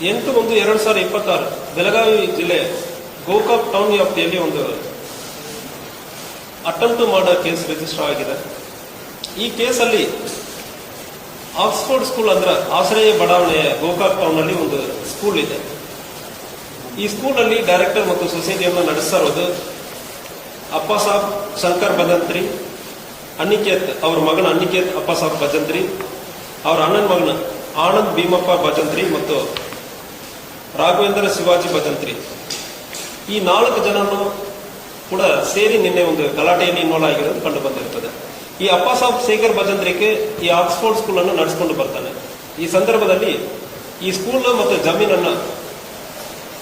8/1/2026 ಬೆಳಗಾವಿ ಜಿಲ್ಲೆ ಗೋಕಾಕ್ ಟೌನ್ ವ್ಯಾಪ್ತಿಯಲ್ಲಿ ಒಂದು ಅಟೆಂಪ್ಟ್ ಮರ್ಡರ್ ಕೇಸ್ ರಿಜಿಸ್ಟರ್ ಆಗಿದೆ. ಈ ಕೇಸಲ್ಲಿ ಆಕ್ಸ್ಫೋರ್ಡ್ ಸ್ಕೂಲ್ ಅಂದ್ರೆ ಆಶ್ರಯ ಬಡಾವಣೆಯ ಗೋಕಾಕ್ ಟೌನ್ ನಲ್ಲಿ ಒಂದು ಸ್ಕೂಲ್ ಇದೆ. ಈ ಸ್ಕೂಲ್ ಅಲ್ಲಿ ಡೈರೆಕ್ಟರ್ ಮತ್ತು ಸೊಸೈಟಿಯನ್ನು ನಡೆಸ್ತಾ ಇರೋದು ಅಪ್ಪಾಸಾಬ್ ಶಂಕರ್ ಭಜಂತ್ರಿ, ಅನಿಕೇತ್ ಅವರ ಮಗನ ಅನಿಕೇತ್ ಅಪ್ಪಾಸಾಬ್ ಭಜಂತ್ರಿ, ಅವರ ಅಣ್ಣನ ಮಗನ ಆನಂದ್ ಭೀಮಪ್ಪ ಭಜಂತ್ರಿ ಮತ್ತು ರಾಘವೇಂದ್ರ ಶಿವಾಜಿ ಭಜಂತ್ರಿ. ಈ 4 ಜನನು ಕೂಡ ಸೇರಿ ನಿನ್ನೆ ಒಂದು ಗಲಾಟೆಯಲ್ಲಿ ಇನ್ವಾಲ್ವ್ ಆಗಿರೋದು ಕಂಡು ಬಂದಿರುತ್ತದೆ. ಈ ಅಪ್ಪಾಸಾಬ್ ಶೇಖರ್ ಭಜಂತ್ರಿಗೆ ಈ ಆಕ್ಸ್ಫೋರ್ಡ್ ಸ್ಕೂಲ್ ಅನ್ನು ನಡೆಸಿಕೊಂಡು ಬರ್ತಾನೆ. ಈ ಸಂದರ್ಭದಲ್ಲಿ ಈ ಸ್ಕೂಲ್ ಮತ್ತು ಜಮೀನನ್ನ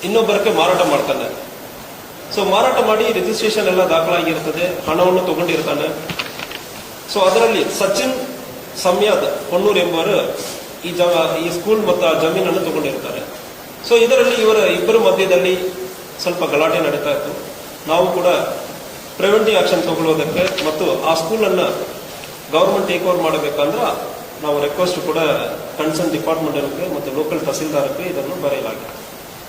ಇನ್ನೊಬ್ಬರಕ್ಕೆ ಮಾರಾಟ ಮಾಡ್ತಾನೆ. ಸೊ ಮಾರಾಟ ಮಾಡಿ ರಿಜಿಸ್ಟ್ರೇಷನ್ ಎಲ್ಲ ದಾಖಲಾಗಿರ್ತದೆ, ಹಣವನ್ನು ತಗೊಂಡಿರ್ತಾನೆ. ಸೊ ಅದರಲ್ಲಿ ಸಚಿನ್ ಸಮ್ಯಾದ್ ಹೊನ್ನೂರ್ ಎಂಬವರು ಈ ಸ್ಕೂಲ್ ಮತ್ತು ಆ ಜಮೀನನ್ನು ತಗೊಂಡಿರ್ತಾರೆ. ಸೊ ಇದರಲ್ಲಿ ಇವರ ಇಬ್ಬರ ಮಧ್ಯದಲ್ಲಿ ಸ್ವಲ್ಪ ಗಲಾಟೆ ನಡೀತಾ ಇತ್ತು. ನಾವು ಕೂಡ ಪ್ರಿವೆಂಟಿವ್ ಆಕ್ಷನ್ ತಗೊಳ್ಳೋದಕ್ಕೆ ಮತ್ತು ಆ ಸ್ಕೂಲನ್ನು ಗವರ್ಮೆಂಟ್ ಟೇಕ್ ಓವರ್ ಮಾಡಬೇಕಂದ್ರೆ ನಾವು ರಿಕ್ವೆಸ್ಟ್ ಕೂಡ ಕನ್ಸರ್ನ್ ಡಿಪಾರ್ಟ್ಮೆಂಟ್ಗೆ ಮತ್ತು ಲೋಕಲ್ ತಹಸೀಲ್ದಾರ್ಗೆ ಇದನ್ನು ಬರೆಯಲಾಗಿದೆ.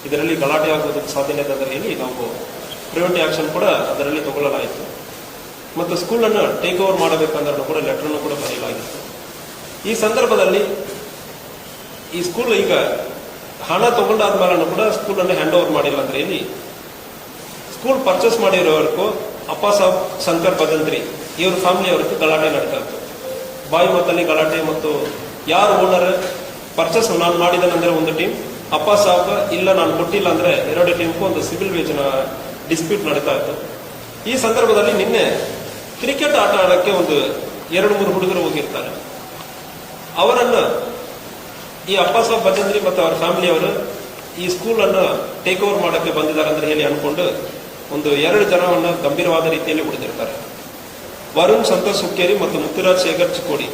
ಇದರಲ್ಲಿ ಗಲಾಟೆ ಆಗೋದಕ್ಕೆ ಸಾಧ್ಯತೆ ಅಂತ ಹೇಳಿ ನಾವು ಪ್ರಿವೆಂಟಿವ್ ಆಕ್ಷನ್ ಕೂಡ ಅದರಲ್ಲಿ ತಗೊಳ್ಳಲಾಯಿತು ಮತ್ತು ಸ್ಕೂಲನ್ನು ಟೇಕ್ ಓವರ್ ಮಾಡಬೇಕಂದ್ರೆ ಕೂಡ ಲೆಟರ್ನ್ನು ಕೂಡ ಬರೆಯಲಾಗಿತ್ತು. ಈ ಸಂದರ್ಭದಲ್ಲಿ ಈ ಸ್ಕೂಲ್ ಈಗ ಹಣ ತಗೊಂಡಾದ್ಮೇಲೆ ಕೂಡ ಸ್ಕೂಲನ್ನು ಹ್ಯಾಂಡ್ ಓವರ್ ಮಾಡಿಲ್ಲ ಅಂದ್ರೆ ಇಲ್ಲಿ ಸ್ಕೂಲ್ ಪರ್ಚೇಸ್ ಮಾಡಿರೋವರೆಗೂ ಅಪ್ಪಾಸಾಬ್ ಶಂಕರ್ ಭಜಂತ್ರಿ ಇವ್ರ ಫ್ಯಾಮಿಲಿಯವರೆಗೂ ಗಲಾಟೆ ನಡೀತಾ ಇತ್ತು. ಬಾಯಿ ಮಾತಲ್ಲಿ ಗಲಾಟೆ ಮತ್ತು ಯಾರು ಓನರ್ ಪರ್ಚೇಸ್ ನಾನು ಮಾಡಿದನಂದ್ರೆ ಒಂದು ಟೀಮ್, ಅಪ್ಪಾಸಾಬ್ ಇಲ್ಲ ನಾನು ಕೊಟ್ಟಿಲ್ಲ ಅಂದ್ರೆ 2 ಟೀಮ್ಗೂ ಒಂದು ಸಿವಿಲ್ ವೇಜ್ನ ಡಿಸ್ಪ್ಯೂಟ್ ನಡೀತಾ ಇತ್ತು. ಈ ಸಂದರ್ಭದಲ್ಲಿ ನಿನ್ನೆ ಕ್ರಿಕೆಟ್ ಆಟ ಆಡಕ್ಕೆ ಒಂದು 2-3 ಹುಡುಗರು ಹೋಗಿರ್ತಾರೆ. ಅವರನ್ನ ಈ ಅಪ್ಪಾಸಾಬ್ ಭಜಂತ್ರಿ ಮತ್ತು ಅವರ ಫ್ಯಾಮಿಲಿಯವರು ಈ ಸ್ಕೂಲ್ ಅನ್ನು ಟೇಕ್ ಓವರ್ ಮಾಡಕ್ಕೆ ಬಂದಿದ್ದಾರೆ ಅಂತ ಹೇಳಿ ಅನ್ಕೊಂಡು ಒಂದು 2 ಜನವನ್ನ ಗಂಭೀರವಾದ ರೀತಿಯಲ್ಲಿ ಹೊಡೆದಿರ್ತಾರೆ. ವರುಣ್ ಸಂತೋಷ್ ಹುಕ್ಕೇರಿ ಮತ್ತು ಮುತ್ತುರಾಜ್ ಶೇಖರ್ ಚಿಕ್ಕೋಡಿ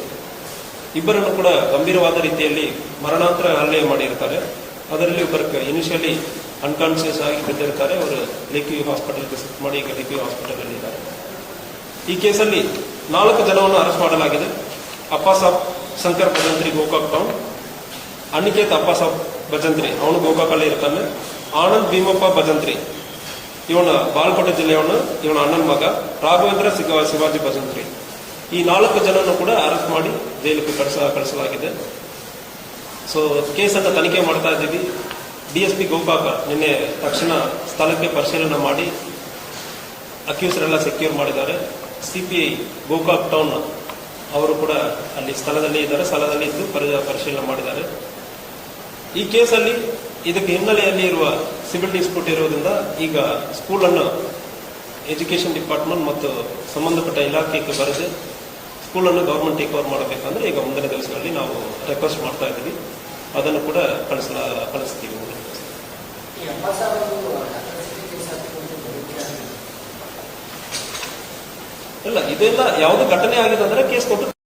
ಇಬ್ಬರನ್ನು ಕೂಡ ಗಂಭೀರವಾದ ರೀತಿಯಲ್ಲಿ ಮರಣಾಂತರ ಹಲ್ಲೆ ಮಾಡಿರ್ತಾರೆ. ಅದರಲ್ಲಿ ಒಬ್ಬರಿಗೆ ಇನಿಷಿಯಲಿ ಅನ್ಕಾನ್ಶಿಯಸ್ ಆಗಿ ಬಿದ್ದಿರ್ತಾರೆ. ಅವರು ಲೇಕ್ಯೂ ಹಾಸ್ಪಿಟಲ್ಗೆ ಶಿಫ್ಟ್ ಮಾಡಿ ಈಗ ಲೇಕ್ಯೂ ಹಾಸ್ಪಿಟಲ್ ಅಲ್ಲಿ ಇದ್ದಾರೆ. ಈ ಕೇಸಲ್ಲಿ 4 ಜನವನ್ನು ಅರೆಸ್ಟ್ ಮಾಡಲಾಗಿದೆ. ಅಪ್ಪಾಸಾಬ್ ಶಂಕರ್ ಭಜಂತ್ರಿ ಗೋಕಾಕ್ ಟೌನ್, ಅನಿಕೇತ್ ಅಪ್ಪಾಸಾಬ್ ಭಜಂತ್ರಿ ಅವನು ಗೋಕಾಕಲ್ಲಿ ಇರ್ತಾನೆ, ಆನಂದ್ ಭೀಮಪ್ಪ ಭಜಂತ್ರಿ ಇವನ ಬಾಗಲಕೋಟೆ ಜಿಲ್ಲೆಯವನು, ಇವನ ಅಣ್ಣನ ಮಗ ರಾಘವೇಂದ್ರ ಶಿವಾಜಿ ಭಜಂತ್ರಿ. ಈ 4 ಜನನ್ನು ಕೂಡ ಅರೆಸ್ಟ್ ಮಾಡಿ ಜೈಲಿಗೆ ಕಳಿಸಲಾಗಿದೆ. ಸೊ ಕೇಸನ್ನು ತನಿಖೆ ಮಾಡ್ತಾ ಇದ್ದೀವಿ. DSP ಗೋಕಾಕ ನಿನ್ನೆ ತಕ್ಷಣ ಸ್ಥಳಕ್ಕೆ ಪರಿಶೀಲನೆ ಮಾಡಿ ಅಕ್ಯೂಸರೆಲ್ಲ ಸೆಕ್ಯೂರ್ ಮಾಡಿದ್ದಾರೆ. CPI ಗೋಕಾಕ್ ಟೌನ್ ಅವರು ಕೂಡ ಅಲ್ಲಿ ಸ್ಥಳದಲ್ಲಿ ಇದ್ದಾರೆ, ಸ್ಥಳದಲ್ಲಿ ಇದ್ದು ಪರಿಶೀಲನೆ ಮಾಡಿದ್ದಾರೆ. ಈ ಕೇಸಲ್ಲಿ ಇದಕ್ಕೆ ಹಿನ್ನೆಲೆಯಲ್ಲಿ ಇರುವ ಸಿವಿಲ್ ಡಿಸ್ಪ್ಯೂಟ್ ಇರುವುದರಿಂದ ಈಗ ಸ್ಕೂಲನ್ನು ಎಜುಕೇಶನ್ ಡಿಪಾರ್ಟ್ಮೆಂಟ್ ಮತ್ತು ಸಂಬಂಧಪಟ್ಟ ಇಲಾಖೆಗೆ ಬರೆದು ಸ್ಕೂಲನ್ನು ಗವರ್ಮೆಂಟ್ ಟೇಕ್ ಓವರ್ ಮಾಡಬೇಕಂದ್ರೆ ಈಗ ಮುಂದಿನ ದಿವಸಗಳಲ್ಲಿ ನಾವು ರಿಕ್ವೆಸ್ಟ್ ಮಾಡ್ತಾ ಇದ್ದೀವಿ. ಅದನ್ನು ಕೂಡ ಕಳಿಸ್ತೀವಿ. ಇಲ್ಲ, ಇದೆಲ್ಲ ಯಾವುದು ಘಟನೆ ಆಗಿದೆ ಅಂದ್ರೆ ಕೇಸ್ ಕೊಟ್ಟು